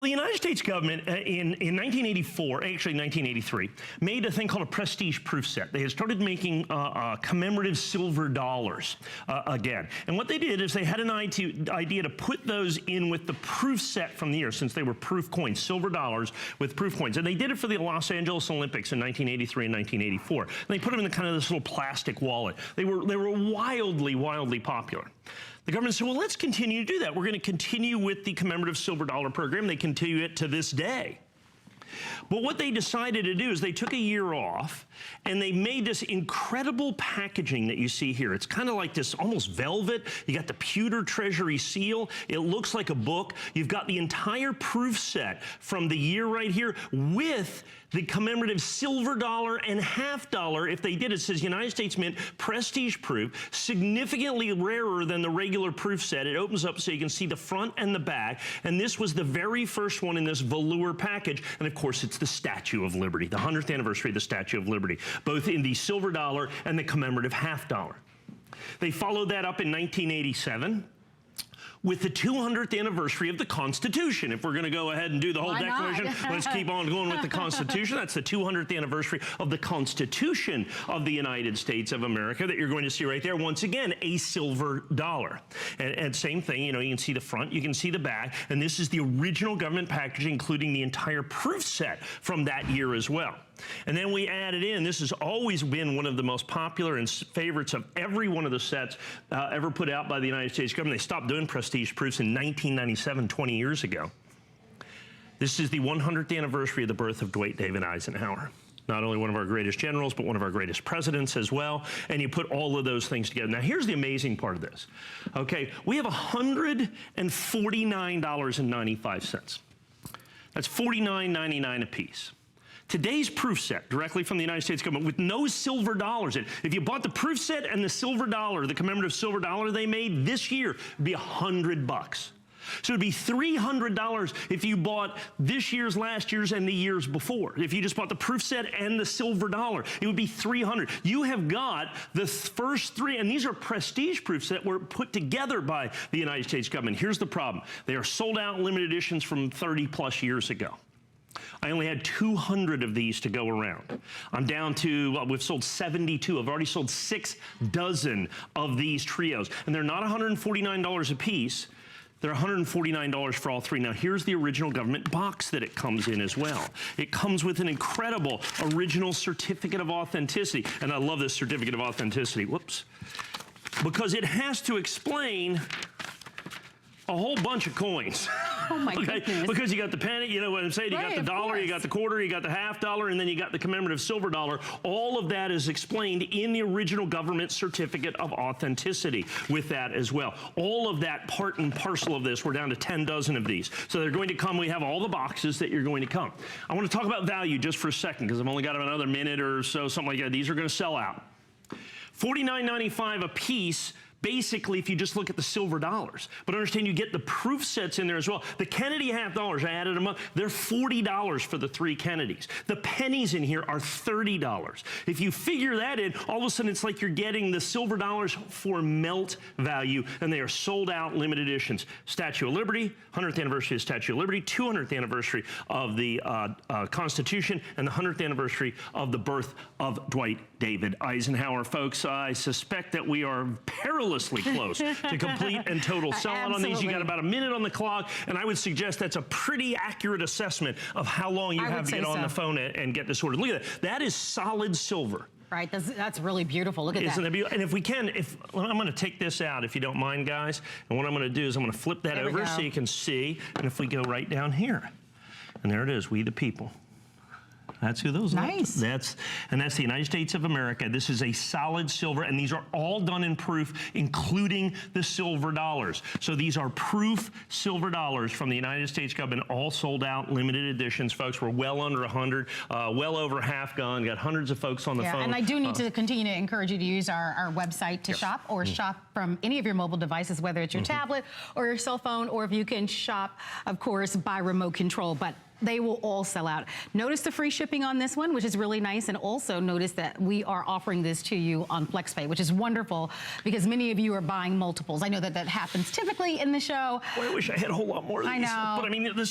The United States government in 1984, actually 1983, made a thing called a prestige proof set. They had started making commemorative silver dollars again. And what they did is they had an idea to put those in with the proof set from the year, since they were proof coins, silver dollars with proof coins. And they did it for the Los Angeles Olympics in 1983 and 1984. And they put them in the kind of this little plastic wallet. They were wildly popular. The government said, well, let's continue to do that. We're going to continue with the commemorative silver dollar program. They continue it to this day. But what they decided to do is they took a year off and they made this incredible packaging that you see here. It's kind of like this almost velvet. You got the pewter treasury seal. It looks like a book. You've got the entire proof set from the year right here with the commemorative silver dollar and half dollar. If they did, it says United States Mint prestige proof, significantly rarer than the regular proof set. It opens up so you can see the front and the back. And this was the very first one in this velour package. And of course, it's the Statue of Liberty, the 100th anniversary of the Statue of Liberty, both in the silver dollar and the commemorative half dollar. They followed that up in 1987. With the 200th anniversary of the Constitution. If we're going to go ahead and do the whole declaration, let's keep on going with the Constitution. That's the 200th anniversary of the Constitution of the United States of America that you're going to see right there. Once again, a silver dollar. And same thing, you know, you can see the front, you can see the back, and this is the original government packaging, including the entire proof set from that year as well. And then we added in, this has always been one of the most popular and favorites of every one of the sets ever put out by the United States government. They stopped doing prestige proofs in 1997, 20 years ago. This is the 100th anniversary of the birth of Dwight David Eisenhower. Not only one of our greatest generals, but one of our greatest presidents as well. And you put all of those things together. Now, here's the amazing part of this. Okay, we have $149.95. That's $49.99 a piece. Today's proof set, directly from the United States government, with no silver dollars in it. If you bought the proof set and the silver dollar, the commemorative silver dollar they made this year, it'd be $100. So it'd be $300 if you bought this year's, last year's, and the years before. If you just bought the proof set and the silver dollar, it would be $300. You have got the first three, and these are prestige proofs that were put together by the United States government. Here's the problem. They are sold out in limited editions from 30+ years ago. I only had 200 of these to go around. I'm down to, well, we've sold 72. I've already sold 6 dozen of these trios. And they're not $149 a piece. They're $149 for all three. Now, here's the original government box that it comes in as well. It comes with an incredible original certificate of authenticity. And I love this certificate of authenticity. Whoops. Because it has to explain a whole bunch of coins. Oh my goodness. Because you got the penny, you know what I'm saying? You got the dollar, you got the quarter, you got the half dollar, and then you got the commemorative silver dollar. All of that is explained in the original government certificate of authenticity with that as well. All of that part and parcel of this, we're down to 10 dozen of these. So they're going to come, we have all the boxes that you're going to come. I want to talk about value just for a second, because I've only got another minute or so, something like that. These are going to sell out. $49.95 a piece. Basically, if you just look at the silver dollars. But understand, you get the proof sets in there as well. The Kennedy half dollars, I added them up. They're $40 for the 3 Kennedys. The pennies in here are $30. If you figure that in, all of a sudden it's like you're getting the silver dollars for melt value, and they are sold out limited editions. Statue of Liberty, 100th anniversary of Statue of Liberty, 200th anniversary of the Constitution, and the 100th anniversary of the birth of Dwight David Eisenhower. Folks, I suspect that we are perilously close to complete and total sellout on these. You got about a minute on the clock, and I would suggest that's a pretty accurate assessment of how long you have to get on the phone and get this ordered. Look at that. That is solid silver. Right, that's really beautiful. Look at that. Isn't that beautiful? And if we can, I'm going to take this out, if you don't mind, guys. And what I'm going to do is I'm going to flip that over so you can see. And if we go right down here, and there it is, we the people. That's who those are. Nice. That's the United States of America. This is a solid silver, and these are all done in proof, including the silver dollars. So these are proof silver dollars from the United States government, all sold out, limited editions, folks. We're well under 100, well over half gone. Got hundreds of folks on the phone. And I do need to continue to encourage you to use our website to shop, or shop from any of your mobile devices, whether it's your tablet or your cell phone, or if you can shop, of course, by remote control. But they will all sell out. Notice the free shipping on this one, which is really nice, and also notice that we are offering this to you on FlexPay, which is wonderful because many of you are buying multiples. I know that that happens typically in the show. Well, I wish I had a whole lot more of these. I know. But I mean, this is